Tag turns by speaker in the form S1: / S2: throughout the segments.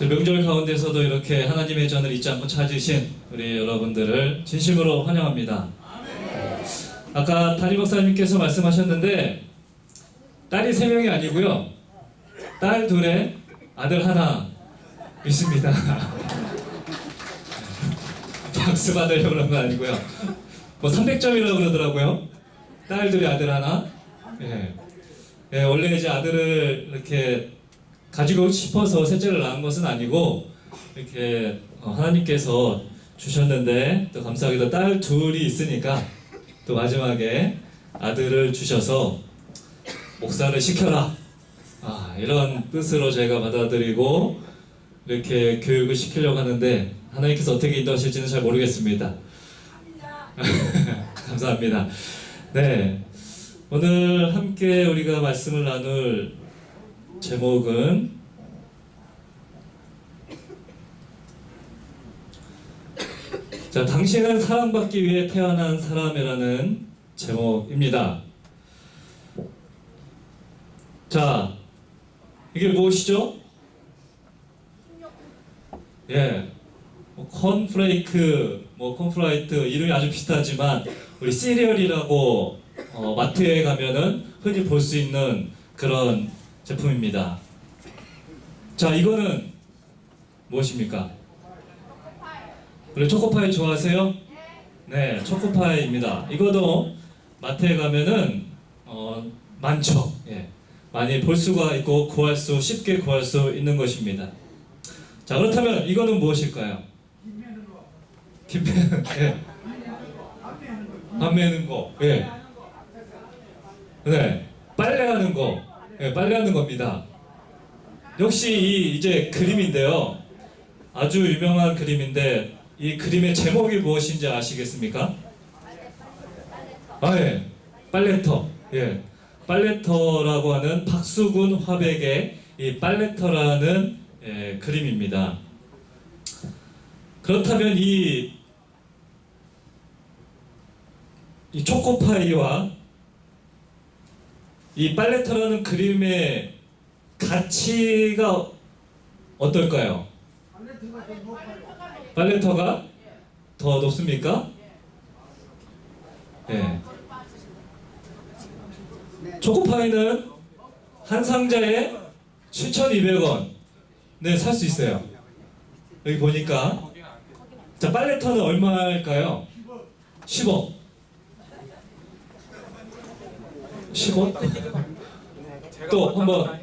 S1: 명절 가운데서도 이렇게 하나님의 전을 잊지 않고 찾으신 우리 여러분들을 진심으로 환영합니다. 아까 담임 목사님께서 말씀하셨는데 딸이 3명이 아니고요, 딸 2에 아들 1 있습니다. 박수 받으려고 그런 건 아니고요. 뭐 300점이라고 그러더라고요. 딸 2에 아들 1. 예. 예, 원래 이제 아들을 이렇게 가지고 싶어서 셋째를 낳은 것은 아니고 이렇게 하나님께서 주셨는데, 또 감사하게도 딸 2이 있으니까 또 마지막에 아들을 주셔서 목사를 시켜라, 이런 뜻으로 제가 받아들이고 이렇게 교육을 시키려고 하는데 하나님께서 어떻게 인도하실지는 잘 모르겠습니다. 감사합니다. 네, 오늘 함께 우리가 말씀을 나눌 제목은 당신은 사랑받기 위해 태어난 사람이라는 제목입니다. 자, 이게 무엇이죠? 예, 콘플레이크, 콘프라이트, 이름이 아주 비슷하지만 우리 시리얼이라고 마트에 가면은 흔히 볼 수 있는 그런 제품입니다. 자, 이거는 무엇입니까? 원래 초코파이 좋아하세요? 네, 초코파이입니다. 이거도 마트에 가면은 많죠. 예, 많이 볼 수가 있고 쉽게 구할 수 있는 것입니다. 자, 그렇다면 이거는 무엇일까요? 김 빼는 거. 예. 밥 매는 거. 예. 네, 빨래하는 거. 예, 빨래하는 겁니다. 역시 이제 그림인데요, 아주 유명한 그림인데 이 그림의 제목이 무엇인지 아시겠습니까? 예, 빨래터. 예, 빨래터라고 하는 박수근 화백의 이 빨래터라는 그림입니다. 그렇다면 이 초코파이와 이 빨래터라는 그림의 가치가 어떨까요? 빨래터가 더 높습니까? 네. 초코파이는 한 상자에 7,200원 네, 살 수 있어요. 여기 보니까. 자, 빨래터는 얼마일까요? 10억. 10억? 또 한번.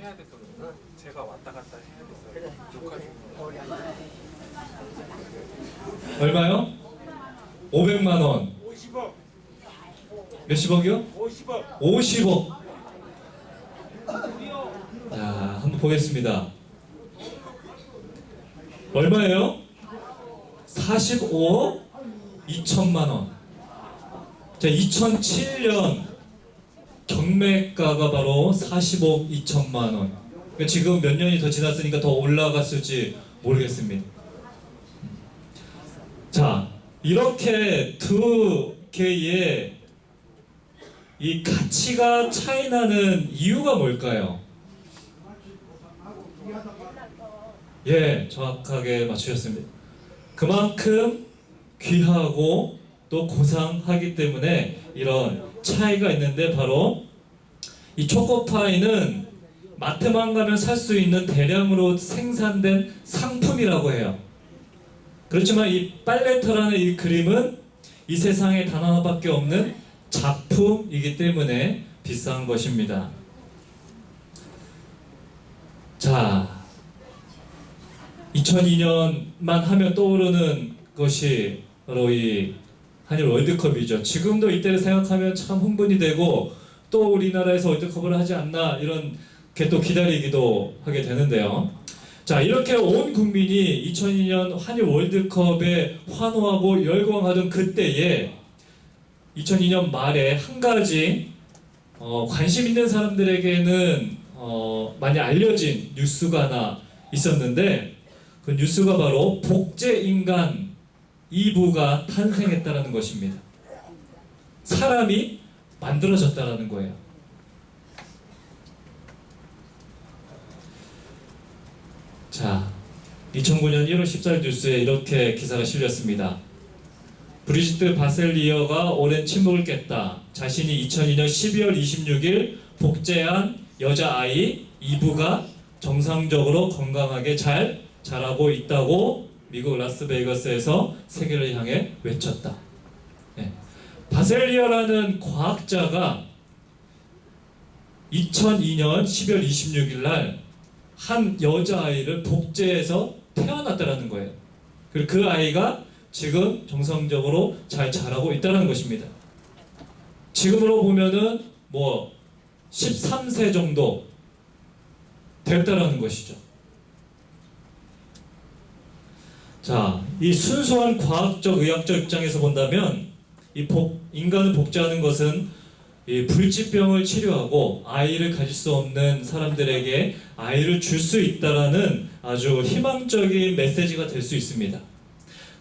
S2: 제가 왔다 갔다 해야 돼서 녹화 중.
S1: 얼마요? 500만 원.
S2: 50억.
S1: 몇십억이요?
S2: 50억.
S1: 50억. 자, 한번 보겠습니다. 얼마예요? 45억 2천만 원. 자, 2007년 경매가가 바로 40억 2천만 원. 지금 몇 년이 더 지났으니까 더 올라갔을지 모르겠습니다. 자, 이렇게 두 개의 이 가치가 차이 나는 이유가 뭘까요? 예, 정확하게 맞추셨습니다. 그만큼 귀하고 또 고상하기 때문에 이런 차이가 있는데, 바로 이 초코파이는 마트만 가면 살 수 있는 대량으로 생산된 상품이라고 해요. 그렇지만 이 빨래터라는 이 그림은 이 세상에 단 하나밖에 없는 작품이기 때문에 비싼 것입니다. 자, 2002년만 하면 떠오르는 것이 바로 이 한일 월드컵이죠. 지금도 이때를 생각하면 참 흥분이 되고, 또 우리나라에서 월드컵을 하지 않나 이런 게 또 기다리기도 하게 되는데요. 자, 이렇게 온 국민이 2002년 한일 월드컵에 환호하고 열광하던 그때에 2002년 말에 한 가지 관심 있는 사람들에게는 많이 알려진 뉴스가 하나 있었는데, 그 뉴스가 바로 복제인간 2부가 탄생했다는 것입니다. 사람이 만들어졌다는 거예요. 자, 2009년 1월 14일 뉴스에 이렇게 기사가 실렸습니다. 브리지트 바셀리어가 오랜 침묵을 깼다. 자신이 2002년 12월 26일 복제한 여자아이 이브가 정상적으로 건강하게 잘 자라고 있다고 미국 라스베이거스에서 세계를 향해 외쳤다. 네. 바셀리어라는 과학자가 2002년 12월 26일 날 한 여자아이를 복제해서 태어났다라는 거예요. 그리고 그 아이가 지금 정상적으로 잘 자라고 있다는 것입니다. 지금으로 보면은 뭐 13세 정도 됐다라는 것이죠. 자, 이 순수한 과학적 의학적 입장에서 본다면 인간을 복제하는 것은 이 불치병을 치료하고 아이를 가질 수 없는 사람들에게 아이를 줄 수 있다라는 아주 희망적인 메시지가 될 수 있습니다.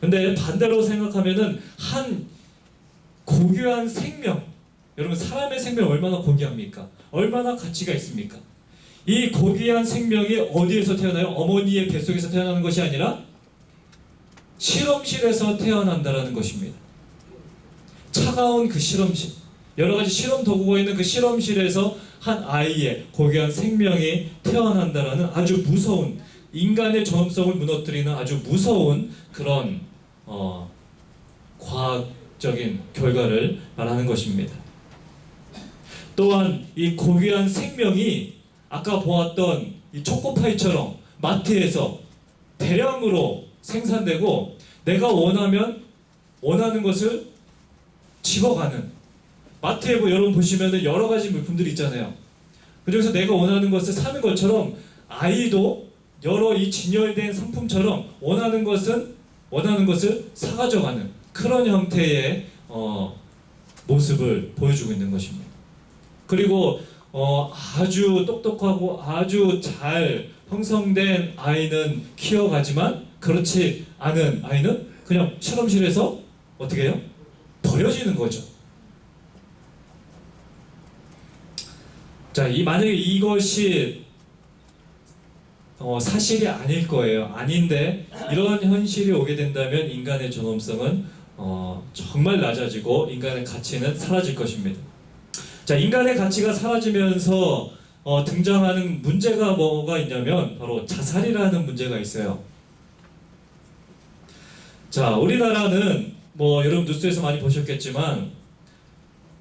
S1: 근데 반대로 생각하면은 한 고귀한 생명, 여러분 사람의 생명 얼마나 고귀합니까? 얼마나 가치가 있습니까? 이 고귀한 생명이 어디에서 태어나요? 어머니의 뱃속에서 태어나는 것이 아니라 실험실에서 태어난다라는 것입니다. 차가운 그 실험실, 여러 가지 실험 도구가 있는 그 실험실에서 한 아이의 고귀한 생명이 태어난다라는 아주 무서운, 인간의 존엄성을 무너뜨리는 아주 무서운 그런 과학적인 결과를 말하는 것입니다. 또한 이 고귀한 생명이 아까 보았던 이 초코파이처럼 마트에서 대량으로 생산되고 내가 원하는 것을 집어가는, 마트에 여러분 보시면 여러 가지 물품들이 있잖아요. 그래서 내가 원하는 것을 사는 것처럼 아이도 여러 이 진열된 상품처럼 원하는 것을 사가져가는 그런 형태의 모습을 보여주고 있는 것입니다. 그리고 아주 똑똑하고 아주 잘 형성된 아이는 키워가지만 그렇지 않은 아이는 그냥 실험실에서 어떻게 해요? 버려지는 거죠. 자, 만약에 이것이 사실이 아닐 거예요. 아닌데 이런 현실이 오게 된다면 인간의 존엄성은 정말 낮아지고 인간의 가치는 사라질 것입니다. 자, 인간의 가치가 사라지면서 등장하는 문제가 뭐가 있냐면 바로 자살이라는 문제가 있어요. 자, 우리나라는 여러분 뉴스에서 많이 보셨겠지만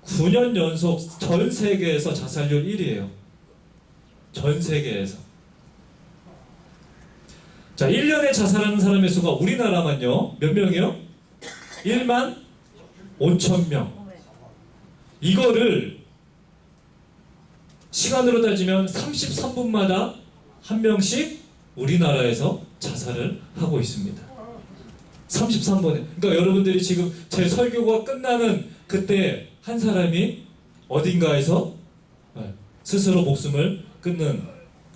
S1: 9년 연속 전 세계에서 자살률 1위예요. 전 세계에서. 자, 1년에 자살하는 사람의 수가 우리나라만요. 몇 명이요? 1만 5천 명. 이거를 시간으로 따지면 33분마다 한 명씩 우리나라에서 자살을 하고 있습니다. 33번에. 그러니까 여러분들이 지금 제 설교가 끝나는 그때 한 사람이 어딘가에서 스스로 목숨을 끊는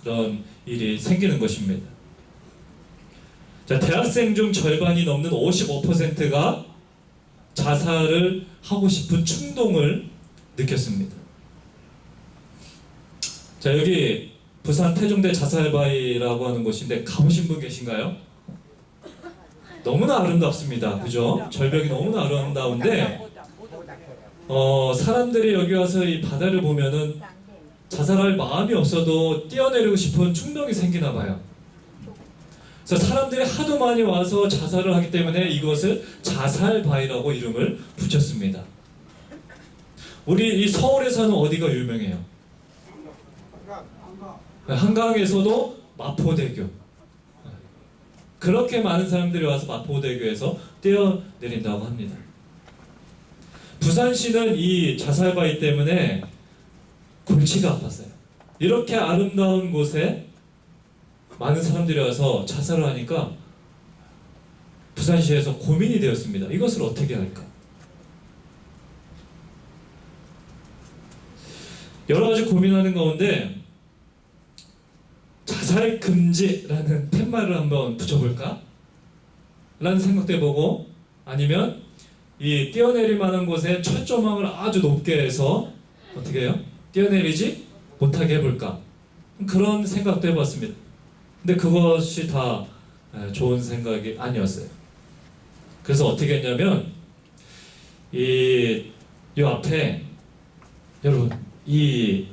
S1: 그런 일이 생기는 것입니다. 자, 대학생 중 절반이 넘는 55%가 자살을 하고 싶은 충동을 느꼈습니다. 자, 여기 부산 태종대 자살바위라고 하는 곳인데 가보신 분 계신가요? 너무나 아름답습니다. 그죠? 절벽이 너무나 아름다운데 사람들이 여기 와서 이 바다를 보면은 자살할 마음이 없어도 뛰어내리고 싶은 충동이 생기나 봐요. 그래서 사람들이 하도 많이 와서 자살을 하기 때문에 이것을 자살바위라고 이름을 붙였습니다. 우리 이 서울에서는 어디가 유명해요? 한강에서도 마포대교. 그렇게 많은 사람들이 와서 마포대교에서 뛰어내린다고 합니다. 부산시는 이 자살바위 때문에 골치가 아팠어요. 이렇게 아름다운 곳에 많은 사람들이 와서 자살을 하니까 부산시에서 고민이 되었습니다. 이것을 어떻게 할까? 여러 가지 고민하는 가운데 자살 금지라는 팻말을 한번 붙여볼까? 라는 생각도 해보고, 아니면 이 뛰어내릴 만한 곳에 철조망을 아주 높게 해서 어떻게 해요? 뛰어내리지 못하게 해볼까? 그런 생각도 해봤습니다. 근데 그것이 다 좋은 생각이 아니었어요. 그래서 어떻게 했냐면 이 앞에 여러분 이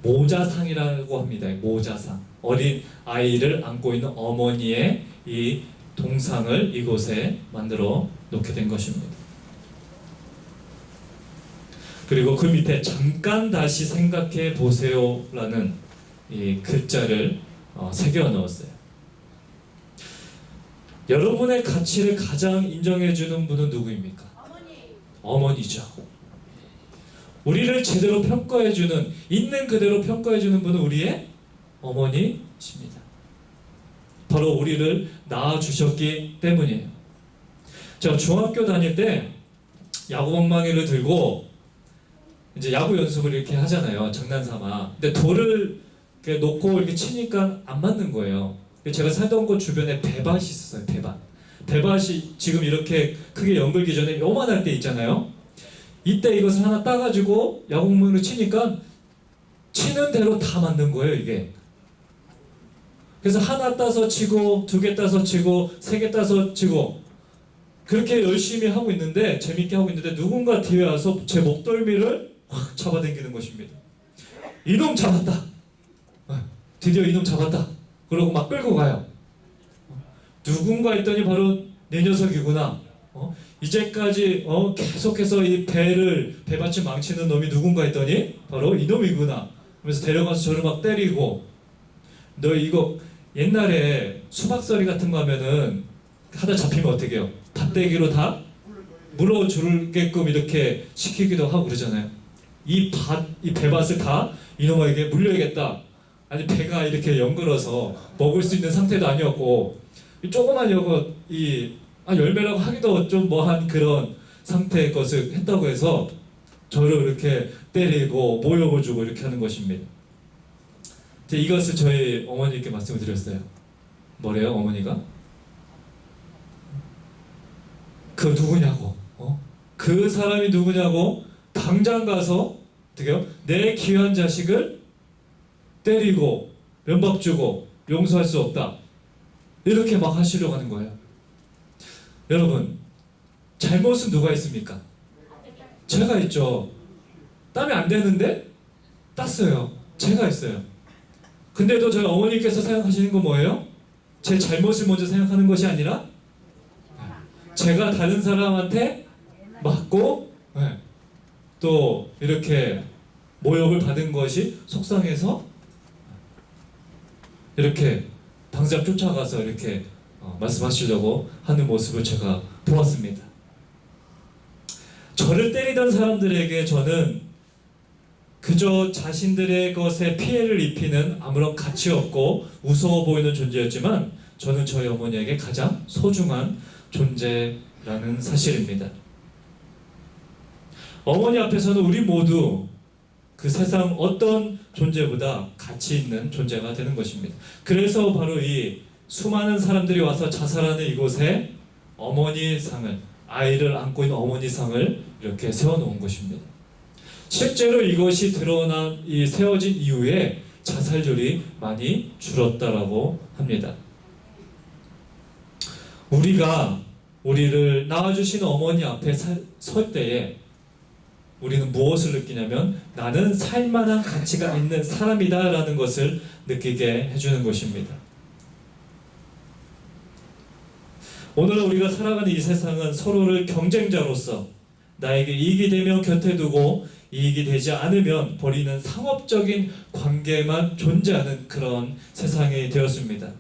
S1: 모자상이라고 합니다. 모자상, 어린 아이를 안고 있는 어머니의 이 동상을 이곳에 만들어 놓게 된 것입니다. 그리고 그 밑에 잠깐 다시 생각해 보세요라는 이 글자를 새겨 넣었어요. 여러분의 가치를 가장 인정해 주는 분은 누구입니까? 어머니죠. 우리를 제대로 평가해 주는, 있는 그대로 평가해 주는 분은 우리의 어머니십니다. 바로 우리를 낳아 주셨기 때문이에요. 제가 중학교 다닐 때 야구 방망이를 들고 이제 야구 연습을 이렇게 하잖아요. 장난삼아. 근데 돌을 이렇게 놓고 이렇게 치니까 안 맞는 거예요. 제가 살던 곳 주변에 배밭이 있었어요. 배밭이 지금 이렇게 크게 연글기 전에 요만할 때 있잖아요. 이때 이것을 하나 따가지고 야구공으로 치니까 치는 대로 다 맞는 거예요, 이게. 그래서 하나 따서 치고, 두 개 따서 치고, 세 개 따서 치고, 그렇게 열심히 하고 있는데, 재밌게 하고 있는데, 누군가 뒤에 와서 제 목덜미를 확 잡아당기는 것입니다. 이놈 잡았다. 드디어 이놈 잡았다. 그러고 막 끌고 가요. 누군가 했더니 바로 내 녀석이구나. 이제까지 계속해서 이 배밭을 망치는 놈이 누군가 했더니 바로 이놈이구나. 그래서 데려가서 저를 막 때리고, 너 이거 옛날에 수박서리 같은 거 하면은 하다 잡히면 어떻게 해요? 밭대기로 다 물어주게끔 이렇게 시키기도 하고 그러잖아요. 이 배밭을 다 이놈에게 물려야겠다. 아니 배가 이렇게 연글어서 먹을 수 있는 상태도 아니었고, 이 조그만 요거 열매라고 하기도 좀 뭐한 그런 상태의 것을 했다고 해서 저를 이렇게 때리고 모욕을 주고 이렇게 하는 것입니다. 이것을 저희 어머니께 말씀을 드렸어요. 뭐래요, 어머니가? 그 누구냐고, 그 사람이 누구냐고, 당장 가서 어떻게요? 내 귀한 자식을 때리고 면박 주고 용서할 수 없다. 이렇게 막 하시려고 하는 거예요. 여러분, 잘못은 누가 있습니까? 제가 있죠. 따면 안 되는데 땄어요. 제가 했어요. 근데도 저희 어머니께서 생각하시는 건 뭐예요? 제 잘못을 먼저 생각하는 것이 아니라 제가 다른 사람한테 맞고 또 이렇게 모욕을 받은 것이 속상해서 이렇게 당장 쫓아가서 이렇게 말씀하시려고 하는 모습을 제가 보았습니다. 저를 때리던 사람들에게 저는 그저 자신들의 것에 피해를 입히는 아무런 가치 없고 우스워 보이는 존재였지만 저는 저희 어머니에게 가장 소중한 존재라는 사실입니다. 어머니 앞에서는 우리 모두 그 세상 어떤 존재보다 가치 있는 존재가 되는 것입니다. 그래서 바로 이 수많은 사람들이 와서 자살하는 이곳에 어머니 상을, 아이를 안고 있는 어머니 상을 이렇게 세워놓은 것입니다. 실제로 이것이 드러난 이 세워진 이후에 자살률이 많이 줄었다라고 합니다. 우리가 우리를 낳아주신 어머니 앞에 설 때에 우리는 무엇을 느끼냐면 나는 살만한 가치가 있는 사람이다 라는 것을 느끼게 해주는 것입니다. 오늘 우리가 살아가는 이 세상은 서로를 경쟁자로서 나에게 이익이 되면 곁에 두고 이익이 되지 않으면 버리는 상업적인 관계만 존재하는 그런 세상이 되었습니다.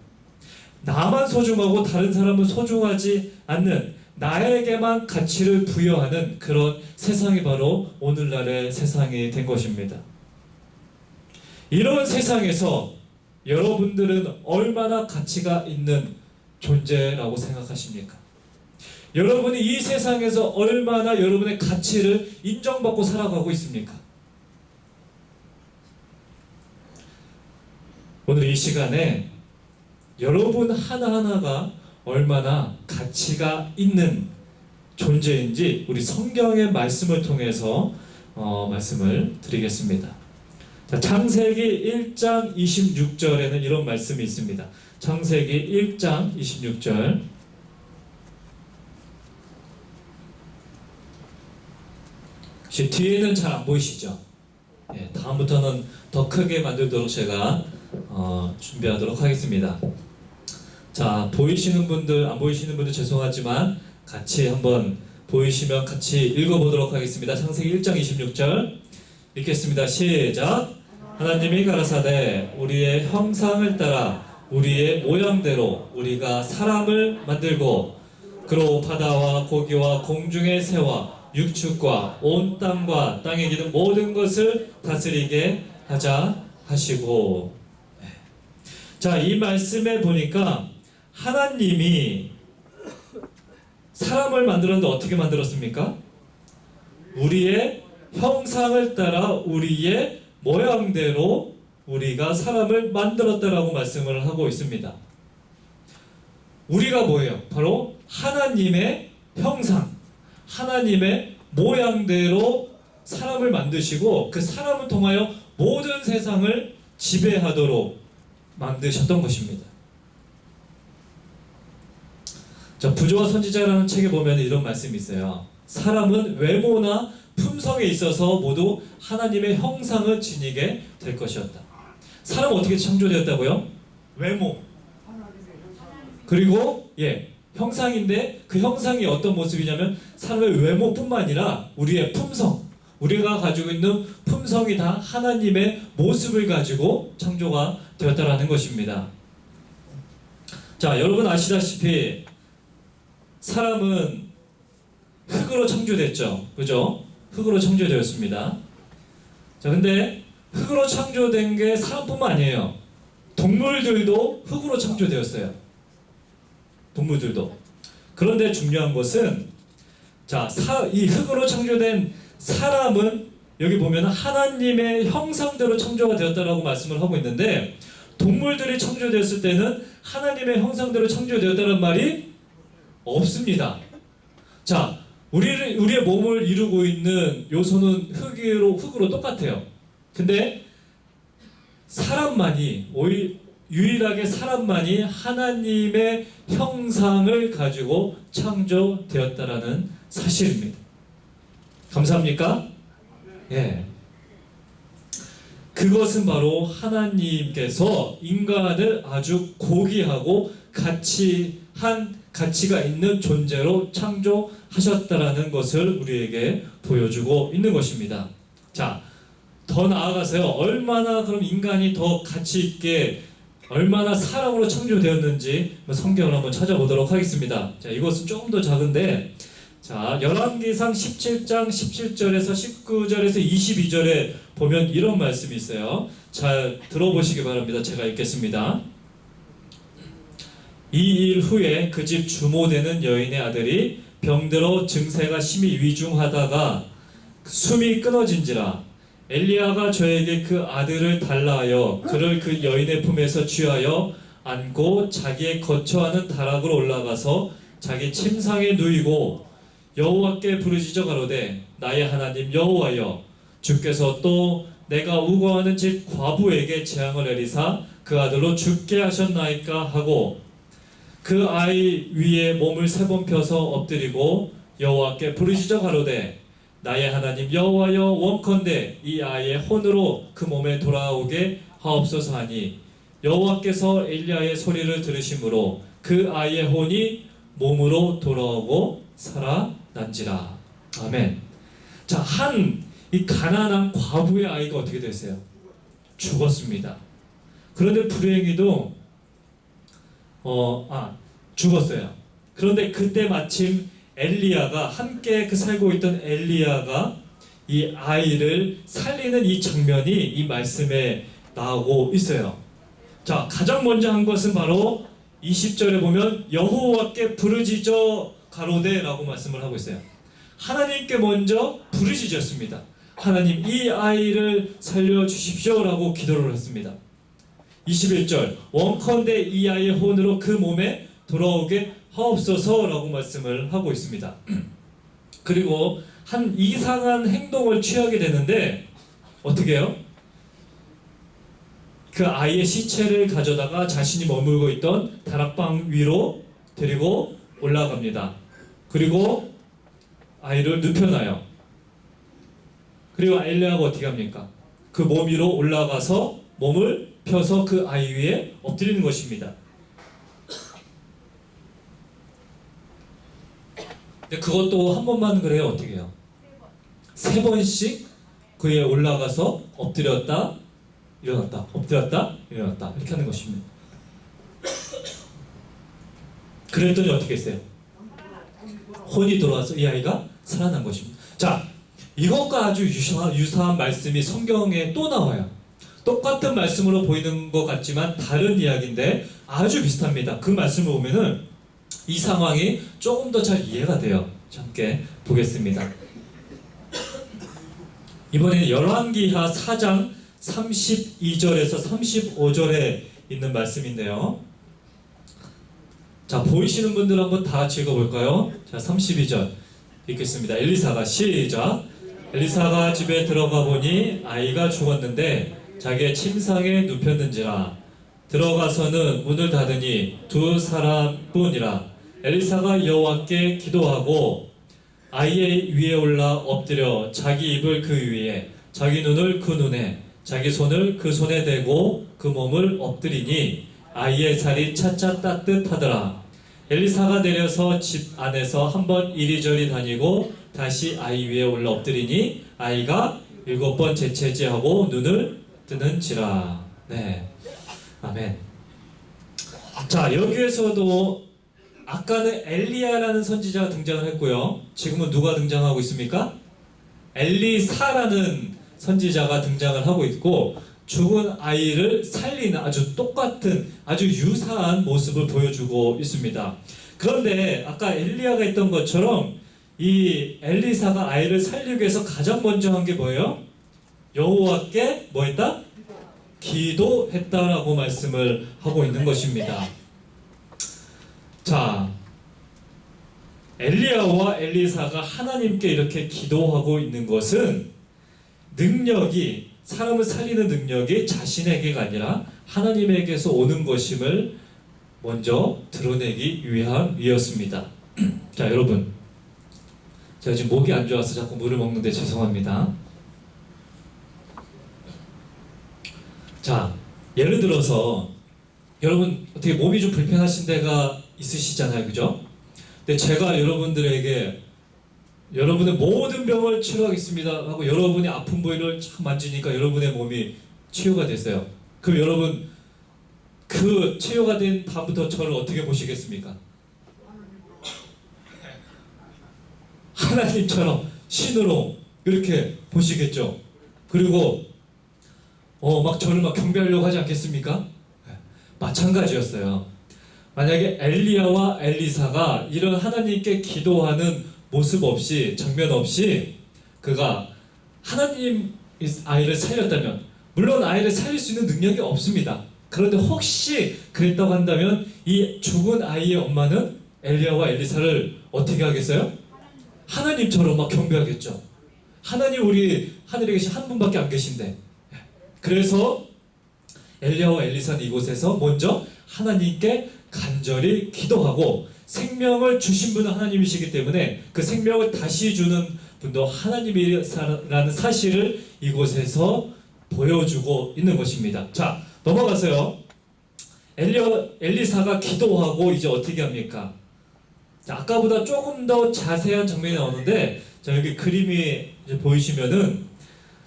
S1: 나만 소중하고 다른 사람은 소중하지 않는 나에게만 가치를 부여하는 그런 세상이 바로 오늘날의 세상이 된 것입니다. 이런 세상에서 여러분들은 얼마나 가치가 있는 존재라고 생각하십니까? 여러분이 이 세상에서 얼마나 여러분의 가치를 인정받고 살아가고 있습니까? 오늘 이 시간에 여러분 하나하나가 얼마나 가치가 있는 존재인지 우리 성경의 말씀을 통해서 말씀을 드리겠습니다. 자, 창세기 1장 26절에는 이런 말씀이 있습니다. 창세기 1장 26절. 혹시 뒤에는 잘 안 보이시죠? 예, 다음부터는 더 크게 만들도록 제가 준비하도록 하겠습니다. 자, 보이시는 분들, 안 보이시는 분들 죄송하지만 같이 한번 보이시면 같이 읽어보도록 하겠습니다. 창세기 1장 26절 읽겠습니다. 시작. 하나님이 가라사대 우리의 형상을 따라 우리의 모양대로 우리가 사람을 만들고 그로 바다와 고기와 공중의 새와 육축과 온 땅과 땅에 기는 모든 것을 다스리게 하자 하시고. 자, 이 말씀에 보니까 하나님이 사람을 만들었는데 어떻게 만들었습니까? 우리의 형상을 따라 우리의 모양대로 우리가 사람을 만들었다라고 말씀을 하고 있습니다. 우리가 뭐예요? 바로 하나님의 형상, 하나님의 모양대로 사람을 만드시고 그 사람을 통하여 모든 세상을 지배하도록 만드셨던 것입니다. 자, 부조와 선지자라는 책에 보면 이런 말씀이 있어요. 사람은 외모나 품성에 있어서 모두 하나님의 형상을 지니게 될 것이었다. 사람은 어떻게 창조되었다고요? 외모. 그리고 형상인데 그 형상이 어떤 모습이냐면 사람의 외모뿐만 아니라 우리의 품성, 우리가 가지고 있는 품성이 다 하나님의 모습을 가지고 창조가 되었다라는 것입니다. 자, 여러분 아시다시피 사람은 흙으로 창조됐죠. 그죠? 흙으로 창조되었습니다. 자, 근데 흙으로 창조된 게 사람뿐만 아니에요. 동물들도 흙으로 창조되었어요. 동물들도. 그런데 중요한 것은 자, 이 흙으로 창조된 사람은 여기 보면 하나님의 형상대로 창조가 되었다라고 말씀을 하고 있는데 동물들이 창조되었을 때는 하나님의 형상대로 창조되었다는 말이 없습니다. 자, 우리의 몸을 이루고 있는 요소는 흙으로 똑같아요. 근데 사람만이 유일하게 사람만이 하나님의 형상을 가지고 창조되었다라는 사실입니다. 감사합니까? 예. 그것은 바로 하나님께서 인간을 아주 고귀하고 가치가 있는 존재로 창조하셨다라는 것을 우리에게 보여주고 있는 것입니다. 자, 더 나아가서요. 얼마나 그럼 인간이 더 가치 있게 얼마나 사람으로 창조되었는지 성경을 한번 찾아보도록 하겠습니다. 자, 이것은 조금 더 작은데 자, 열왕기상 17장 17절에서 19절에서 22절에 보면 이런 말씀이 있어요. 잘 들어보시기 바랍니다. 제가 읽겠습니다. 이 일 후에 그 집 주모되는 여인의 아들이 병들어 증세가 심히 위중하다가 숨이 끊어진지라 엘리야가 저에게 그 아들을 달라 하여 그를 그 여인의 품에서 취하여 안고 자기의 거처하는 다락으로 올라가서 자기 침상에 누이고 여호와께 부르짖어 가로되 나의 하나님 여호와여 주께서 또 내가 우거하는 집 과부에게 재앙을 내리사 그 아들로 죽게 하셨나이까 하고 그 아이 위에 몸을 3번 펴서 엎드리고 여호와께 부르짖어 가로되 나의 하나님 여호와여 원컨대 이 아이의 혼으로 그 몸에 돌아오게 하옵소서 하니 여호와께서 엘리야의 소리를 들으심으로 그 아이의 혼이 몸으로 돌아오고 살아난지라. 아멘. 자, 이 가난한 과부의 아이가 어떻게 됐어요? 죽었습니다. 그런데 불행히도 죽었어요. 그런데 그때 마침 엘리야가 함께 살고 있던 엘리야가 이 아이를 살리는 이 장면이 이 말씀에 나오고 있어요. 자, 가장 먼저 한 것은 바로 20절에 보면 여호와께 부르짖어 가로되라고 말씀을 하고 있어요. 하나님께 먼저 부르짖었습니다. 하나님 이 아이를 살려주십시오라고 기도를 했습니다. 21절 원컨대 이 아이의 혼으로 그 몸에 돌아오게 하옵소서라고 말씀을 하고 있습니다. 그리고 한 이상한 행동을 취하게 되는데 어떻게 해요? 그 아이의 시체를 가져다가 자신이 머물고 있던 다락방 위로 데리고 올라갑니다. 그리고 아이를 눕혀놔요. 그리고 엘리야가 어떻게 합니까? 그 몸 위로 올라가서 몸을 펴서 그 아이 위에 엎드리는 것입니다. 근데 그것도 한 번만 그래요? 어떻게 해요? 3번씩 그 위에 올라가서 엎드렸다 일어났다 엎드렸다 일어났다 이렇게 하는 것입니다. 그랬더니 어떻게 했어요? 혼이 돌아와서 이 아이가 살아난 것입니다. 자, 이것과 아주 유사한 말씀이 성경에 또 나와요. 똑같은 말씀으로 보이는 것 같지만 다른 이야기인데 아주 비슷합니다. 그 말씀을 보면은 이 상황이 조금 더 잘 이해가 돼요. 함께 보겠습니다. 이번에는 열왕기하 4장 32절에서 35절에 있는 말씀인데요. 자, 보이시는 분들 한번 다 같이 읽어볼까요? 자, 32절 읽겠습니다. 엘리사가 시작. 엘리사가 집에 들어가 보니 아이가 죽었는데 자기의 침상에 눕혔는지라. 들어가서는 문을 닫으니 2사람뿐이라. 엘리사가 여호와께 기도하고 아이의 위에 올라 엎드려 자기 입을 그 위에, 자기 눈을 그 눈에, 자기 손을 그 손에 대고 그 몸을 엎드리니 아이의 살이 차차 따뜻하더라. 엘리사가 내려서 집 안에서 한번 이리저리 다니고 다시 아이 위에 올라 엎드리니 아이가 7번 재채지하고 눈을 뜨는지라. 네, 아멘. 자, 여기에서도 아까는 엘리야라는 선지자가 등장을 했고요. 지금은 누가 등장하고 있습니까? 엘리사라는 선지자가 등장을 하고 있고, 죽은 아이를 살리는 아주 똑같은 아주 유사한 모습을 보여주고 있습니다. 그런데 아까 엘리야가 했던 것처럼 이 엘리사가 아이를 살리기 위해서 가장 먼저 한 게 뭐예요? 여호와께 뭐 했다? 기도했다라고 말씀을 하고 있는 것입니다. 자, 엘리야와 엘리사가 하나님께 이렇게 기도하고 있는 것은 능력이, 사람을 살리는 능력이 자신에게가 아니라 하나님에게서 오는 것임을 먼저 드러내기 위함이었습니다. 자, 여러분, 제가 지금 목이 안 좋아서 자꾸 물을 먹는데 죄송합니다. 자, 예를 들어서 여러분 어떻게 몸이 좀 불편하신 데가 있으시잖아요, 그죠? 근데 제가 여러분들에게 여러분의 모든 병을 치료하겠습니다 하고 여러분이 아픈 부위를 쫙 만지니까 여러분의 몸이 치유가 됐어요. 그럼 여러분 그 치유가 된 다음부터 저를 어떻게 보시겠습니까? 하나님처럼 신으로 이렇게 보시겠죠. 그리고 막 저를 막 경배하려고 하지 않겠습니까? 마찬가지였어요. 만약에 엘리야와 엘리사가 이런 하나님께 기도하는 모습 없이, 장면 없이 그가 하나님 아이를 살렸다면, 물론 아이를 살릴 수 있는 능력이 없습니다. 그런데 혹시 그랬다고 한다면 이 죽은 아이의 엄마는 엘리야와 엘리사를 어떻게 하겠어요? 하나님처럼 막 경배하겠죠. 하나님, 우리 하늘에 계신 한 분밖에 안 계신데. 그래서 엘리야와 엘리사는 이곳에서 먼저 하나님께 간절히 기도하고, 생명을 주신 분은 하나님이시기 때문에 그 생명을 다시 주는 분도 하나님이라는 사실을 이곳에서 보여주고 있는 것입니다. 자, 넘어가서요. 엘리사가 기도하고 이제 어떻게 합니까? 자, 아까보다 조금 더 자세한 장면이 나오는데, 자, 여기 그림이 이제 보이시면은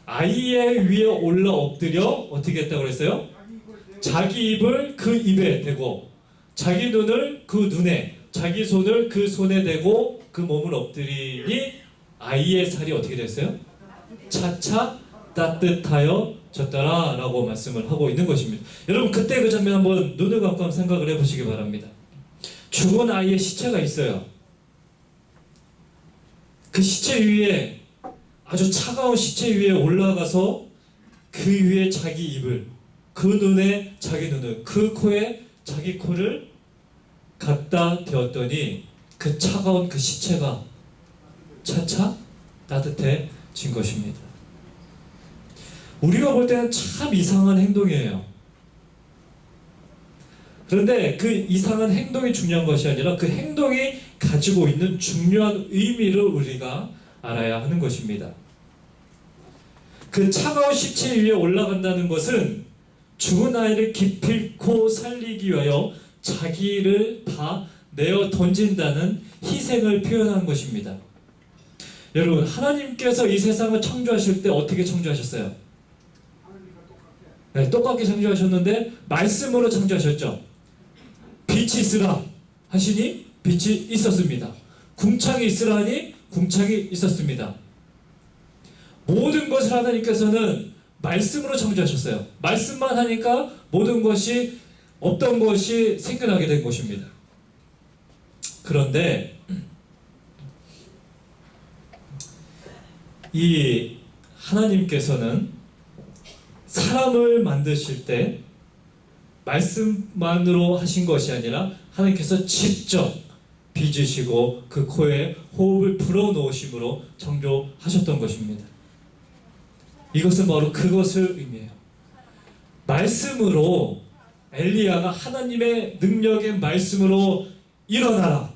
S1: 아이의 위에 올라 엎드려 어떻게 했다고 그랬어요? 자기 입을 그 입에 대고, 자기 눈을 그 눈에, 자기 손을 그 손에 대고 그 몸을 엎드리니 아이의 살이 어떻게 됐어요? 차차 따뜻하여 졌더라 라고 말씀을 하고 있는 것입니다. 여러분, 그때 그 장면 한번 눈을 감고 한번 생각을 해보시기 바랍니다. 죽은 아이의 시체가 있어요. 그 시체 위에, 아주 차가운 시체 위에 올라가서 그 위에 자기 입을, 그 눈에 자기 눈을, 그 코에 자기 코를 갖다 대었더니 그 차가운 그 시체가 차차 따뜻해진 것입니다. 우리가 볼 때는 참 이상한 행동이에요. 그런데 그 이상한 행동이 중요한 것이 아니라 그 행동이 가지고 있는 중요한 의미를 우리가 알아야 하는 것입니다. 그 차가운 시체 위에 올라간다는 것은 죽은 아이를 기필코 살리기 위하여 자기를 다 내어 던진다는 희생을 표현한 것입니다. 여러분, 하나님께서 이 세상을 창조하실 때 어떻게 창조하셨어요? 네, 똑같게 창조하셨는데 말씀으로 창조하셨죠. 빛이 있으라 하시니 빛이 있었습니다. 궁창이 있으라 하니 궁창이 있었습니다. 모든 것을 하나님께서는 말씀으로 창조하셨어요. 말씀만 하니까 모든 것이, 없던 것이 생겨나게 된 것입니다. 그런데 이 하나님께서는 사람을 만드실 때 말씀만으로 하신 것이 아니라 하나님께서 직접 빚으시고 그 코에 호흡을 불어넣으심으로 창조하셨던 것입니다. 이것은 바로 그것을 의미해요. 말씀으로 엘리야가 하나님의 능력의 말씀으로 일어나라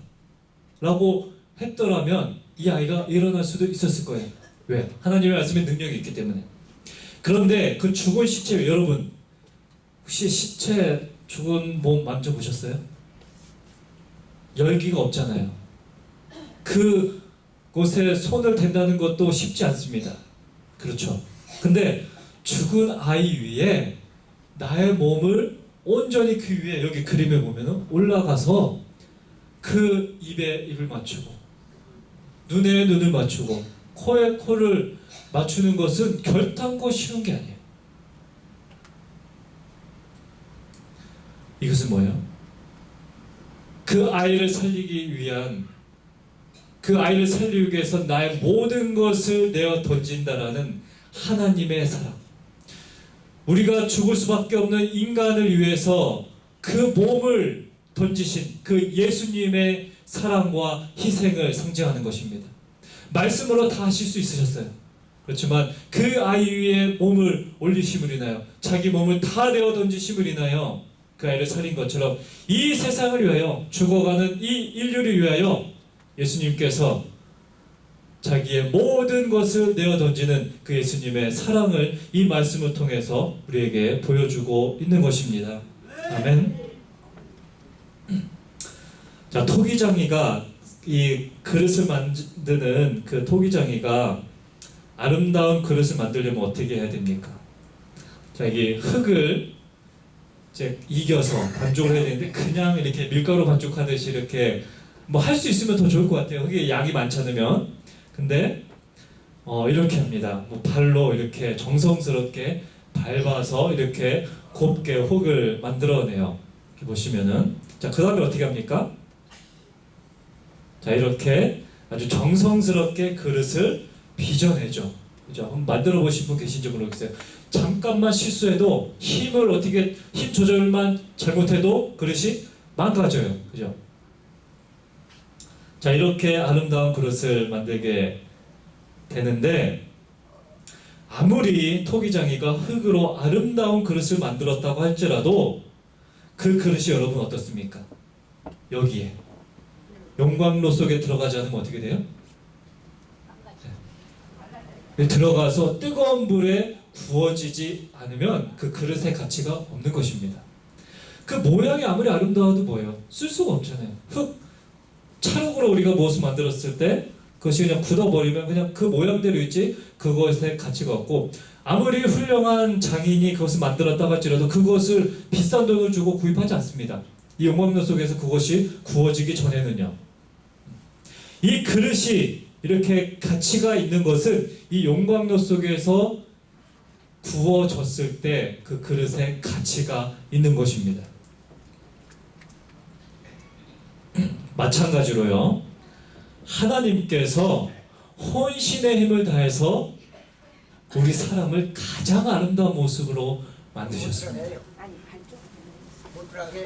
S1: 라고 했더라면 이 아이가 일어날 수도 있었을 거예요. 왜? 하나님의 말씀에 능력이 있기 때문에. 그런데 그 죽은 시체, 여러분 혹시 시체 죽은 몸 만져보셨어요? 열기가 없잖아요. 그 곳에 손을 댄다는 것도 쉽지 않습니다. 그렇죠? 근데 죽은 아이 위에 나의 몸을 온전히 그 위에, 여기 그림에 보면 올라가서 그 입에 입을 맞추고 눈에 눈을 맞추고 코에 코를 맞추는 것은 결단코 쉬운 게 아니에요. 이것은 뭐예요? 그 아이를 살리기 위한, 그 아이를 살리기 위해서 나의 모든 것을 내어 던진다라는 하나님의 사랑. 우리가 죽을 수밖에 없는 인간을 위해서 그 몸을 던지신 그 예수님의 사랑과 희생을 상징하는 것입니다. 말씀으로 다 하실 수 있으셨어요. 그렇지만 그 아이 위에 몸을 올리심을 인하여, 자기 몸을 다 내어 던지심을 인하여 그 아이를 살린 것처럼 이 세상을 위하여, 죽어가는 이 인류를 위하여 예수님께서 자기의 모든 것을 내어 던지는 그 예수님의 사랑을 이 말씀을 통해서 우리에게 보여주고 있는 것입니다. 아멘. 자, 토기장이가, 이 그릇을 만드는 그 토기장이가 아름다운 그릇을 만들려면 어떻게 해야 됩니까? 자, 이 흙을 이제 이겨서 반죽을 해야 되는데, 그냥 이렇게 밀가루 반죽하듯이 이렇게 뭐 할 수 있으면 더 좋을 것 같아요. 흙이 양이 많지 않으면. 근데 이렇게 합니다. 뭐 발로 이렇게 정성스럽게 밟아서 이렇게 곱게 흙을 만들어내요. 이렇게 보시면은, 자, 그 다음에 어떻게 합니까? 자, 이렇게 아주 정성스럽게 그릇을 빚어내죠. 그죠? 한번 만들어 보신 분 계신지 모르겠어요. 잠깐만 실수해도 힘을 어떻게, 힘 조절만 잘못해도 그릇이 망가져요. 그죠? 자, 이렇게 아름다운 그릇을 만들게 되는데, 아무리 토기장이가 흙으로 아름다운 그릇을 만들었다고 할지라도 그 그릇이 여러분 어떻습니까? 여기에 용광로 속에 들어가지 않으면 어떻게 돼요? 네. 들어가서 뜨거운 불에 구워지지 않으면 그 그릇의 가치가 없는 것입니다. 그 모양이 아무리 아름다워도 뭐예요? 쓸 수가 없잖아요. 흙, 찰흙으로 우리가 무엇을 만들었을 때 그것이 그냥 굳어버리면 그냥 그 모양대로 있지 그것의 가치가 없고, 아무리 훌륭한 장인이 그것을 만들었다고 할지라도 그것을 비싼 돈을 주고 구입하지 않습니다. 이 용광로 속에서 그것이 구워지기 전에는요. 이 그릇이 이렇게 가치가 있는 것은 이 용광로 속에서 구워졌을 때 그 그릇에 가치가 있는 것입니다. 마찬가지로요, 하나님께서 혼신의 힘을 다해서 우리 사람을 가장 아름다운 모습으로 만드셨습니다.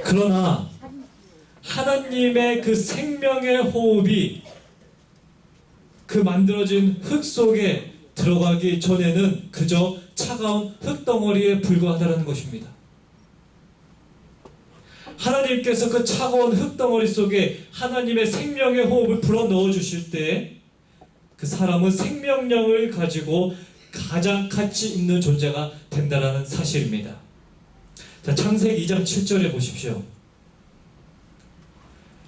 S1: 그러나 하나님의 그 생명의 호흡이 그 만들어진 흙 속에 들어가기 전에는 그저 차가운 흙덩어리에 불과하다는 것입니다. 하나님께서 그 차가운 흙덩어리 속에 하나님의 생명의 호흡을 불어넣어 주실 때 그 사람은 생명력을 가지고 가장 가치 있는 존재가 된다는 사실입니다. 자, 창세기 2장 7절에 보십시오.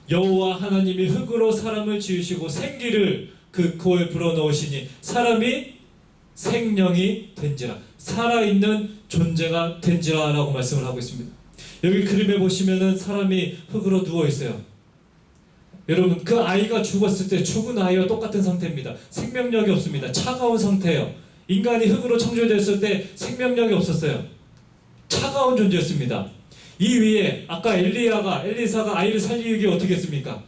S1: 여호와 하나님이 흙으로 사람을 지으시고 생기를 그 코에 불어넣으시니 사람이 생명이 된지라, 살아있는 존재가 된지라 라고 말씀을 하고 있습니다. 여기 그림에 보시면은 사람이 흙으로 누워 있어요. 여러분, 그 아이가 죽었을 때 죽은 아이와 똑같은 상태입니다. 생명력이 없습니다. 차가운 상태예요. 인간이 흙으로 창조됐을 때 생명력이 없었어요. 차가운 존재였습니다. 이 위에 아까 엘리사가 아이를 살리기 위해 어떻게 했습니까?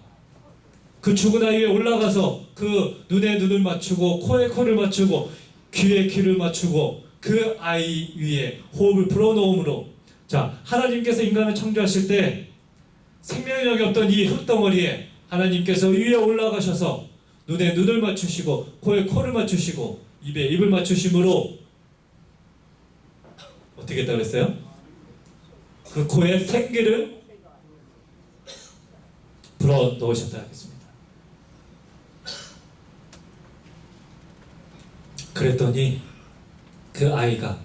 S1: 그 죽은 아이 위에 올라가서 그 눈에 눈을 맞추고 코에 코를 맞추고 귀에 귀를 맞추고 그 아이 위에 호흡을 불어넣음으로, 자, 하나님께서 인간을 창조하실 때 생명력이 없던 이 흙덩어리에 하나님께서 위에 올라가셔서 눈에 눈을 맞추시고 코에 코를 맞추시고 입에 입을 맞추심으로 어떻게 했다고 그랬어요? 그 코에 생기를 불어 넣으셨다 하겠습니다. 그랬더니 그 아이가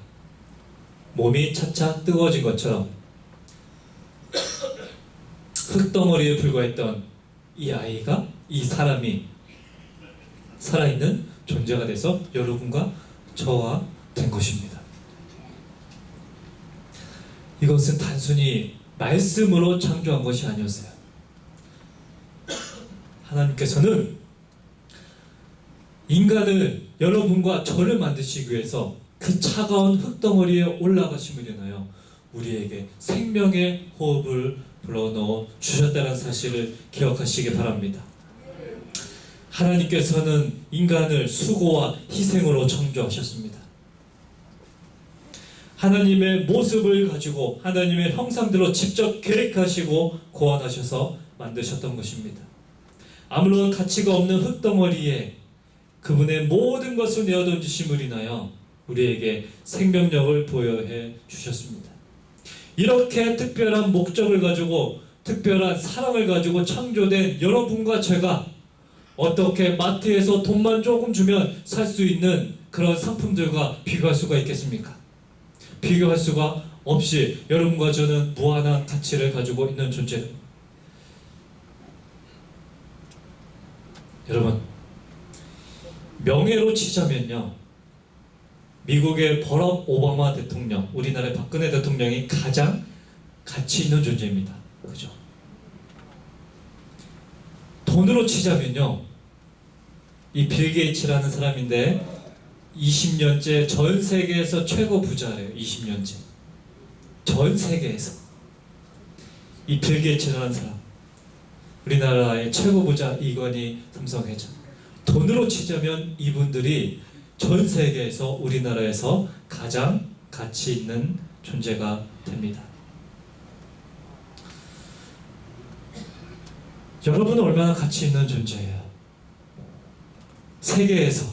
S1: 몸이 차차 뜨거워진 것처럼 흙덩어리에 불과했던 이 아이가, 이 사람이 살아있는 존재가 돼서 여러분과 저와 된 것입니다. 이것은 단순히 말씀으로 창조한 것이 아니었어요. 하나님께서는 인간을, 여러분과 저를 만드시기 위해서 그 차가운 흙덩어리에 올라가심을 인하여 우리에게 생명의 호흡을 불어넣어 주셨다는 사실을 기억하시기 바랍니다. 하나님께서는 인간을 수고와 희생으로 창조하셨습니다. 하나님의 모습을 가지고 하나님의 형상대로 직접 계획하시고 고안하셔서 만드셨던 것입니다. 아무런 가치가 없는 흙덩어리에 그분의 모든 것을 내어던지심을 인하여 우리에게 생명력을 부여해 주셨습니다. 이렇게 특별한 목적을 가지고, 특별한 사랑을 가지고 창조된 여러분과 제가 어떻게 마트에서 돈만 조금 주면 살 수 있는 그런 상품들과 비교할 수가 있겠습니까? 비교할 수가 없이 여러분과 저는 무한한 가치를 가지고 있는 존재입니다. 여러분, 명예로 치자면요, 미국의 버락 오바마 대통령, 우리나라의 박근혜 대통령이 가장 가치 있는 존재입니다. 그죠? 돈으로 치자면요, 이 빌 게이츠라는 사람인데 20년째 전 세계에서 최고 부자래요. 20년째 전 세계에서 이 빌 게이츠라는 사람, 우리나라의 최고 부자 이건희 삼성회장, 돈으로 치자면 이분들이 전 세계에서 우리나라에서 가장 가치 있는 존재가 됩니다. 여러분은 얼마나 가치 있는 존재예요? 세계에서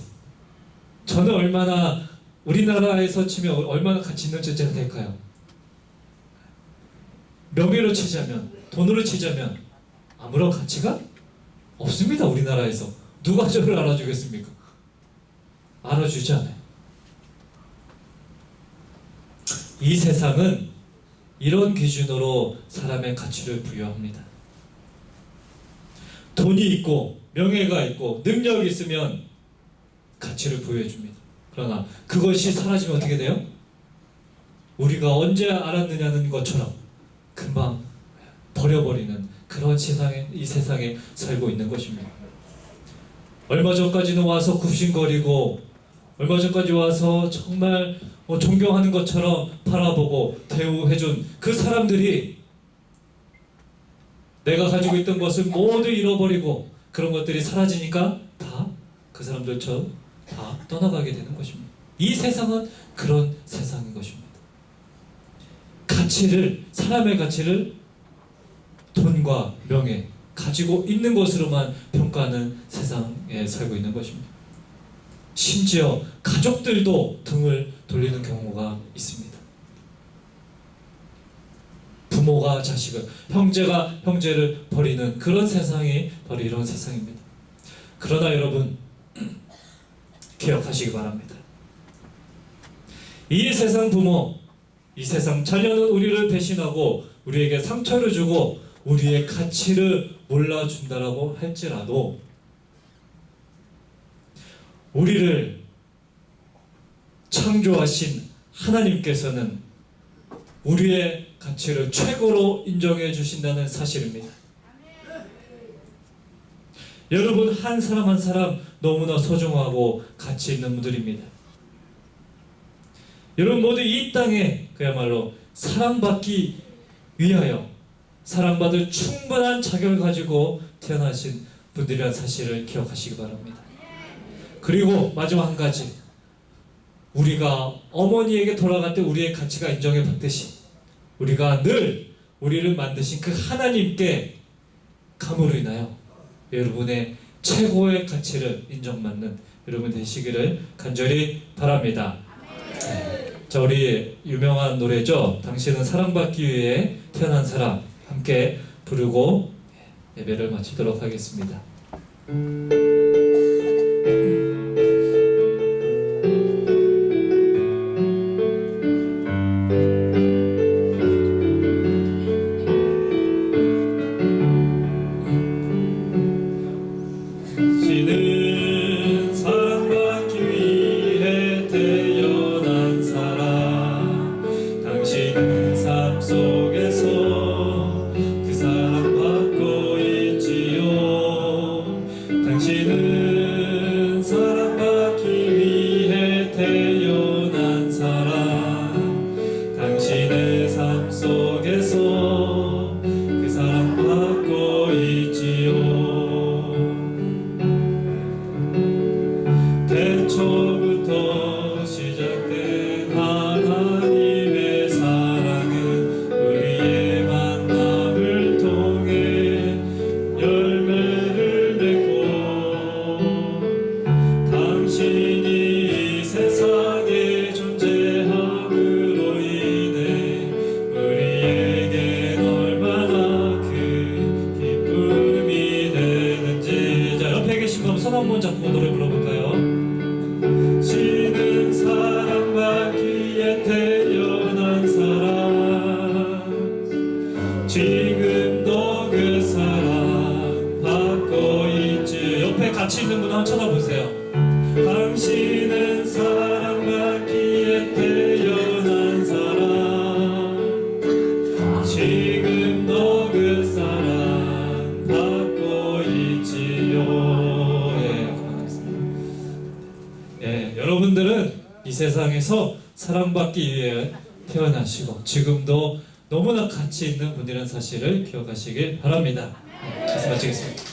S1: 저는 얼마나, 우리나라에서 치면 얼마나 가치 있는 존재가 될까요? 명예로 치자면, 돈으로 치자면 아무런 가치가 없습니다. 우리나라에서 누가 저를 알아주겠습니까? 알아주지 않아요. 이 세상은 이런 기준으로 사람의 가치를 부여합니다. 돈이 있고 명예가 있고 능력이 있으면 가치를 부여해줍니다. 그러나 그것이 사라지면 어떻게 돼요? 우리가 언제 알았느냐는 것처럼 금방 버려버리는 그런 세상에, 이 세상에 살고 있는 것입니다. 얼마 전까지는 와서 굽신거리고, 얼마 전까지 와서 정말 존경하는 것처럼 바라보고 대우해준 그 사람들이 내가 가지고 있던 것을 모두 잃어버리고 그런 것들이 사라지니까 다 그 사람들처럼 다 떠나가게 되는 것입니다. 이 세상은 그런 세상인 것입니다. 가치를, 사람의 가치를 돈과 명예, 가지고 있는 것으로만 평가하는 세상에 살고 있는 것입니다. 심지어 가족들도 등을 돌리는 경우가 있습니다. 부모가 자식을, 형제가 형제를 버리는 그런 세상이 바로 이런 세상입니다. 그러나 여러분 기억하시기 바랍니다. 이 세상 부모, 이 세상 자녀는 우리를 배신하고 우리에게 상처를 주고 우리의 가치를 몰라준다라고 할지라도 우리를 창조하신 하나님께서는 우리의 가치를 최고로 인정해 주신다는 사실입니다. 여러분 한 사람 한 사람 너무나 소중하고 가치 있는 분들입니다. 여러분 모두 이 땅에 그야말로 사랑받기 위하여 사랑받을 충분한 자격을 가지고 태어나신 분들이라는 사실을 기억하시기 바랍니다. 그리고 마지막 한 가지, 우리가 어머니에게 돌아갈 때 우리의 가치가 인정해 받듯이 우리가 늘 우리를 만드신 그 하나님께 감으로 인하여 여러분의 최고의 가치를 인정받는 여러분 되시기를 간절히 바랍니다. 자, 우리 유명한 노래죠. 당신은 사랑받기 위해 태어난 사람 함께 부르고 예배를 마치도록 하겠습니다. 당신은 사랑받기 위해 태어난 사람, 당신은 삶 속에서 그 사랑받고 있지요. 당신은 사랑받기 위해 태어난 사람, 당신의 삶 속에서 그 사랑받고 있지요. 태초부터 시작된 하나님의 사랑은 우리의 만남을 통해 열매를 맺고 당신이 이 세상에 존재함으로 인해 우리에겐 얼마나 큰 기쁨이 되는지. 자, 옆에 계신 분 손 한번 잡고 노래 불러볼까요? 당신은 사랑받기에 태어난 사람, 지금도 그 사랑 받고 있지. 옆에 같이 있는 분 한번 쳐다보세요. 당신은 사랑받기에 태어난 사람, 지금도 그 사랑 받고 있지요. 여러분들은 이 세상에서 사랑받기 위해 태어나시고 지금도 너무나 가치 있는 분이라는 사실을 기억하시길 바랍니다. 말씀 마치겠습니다.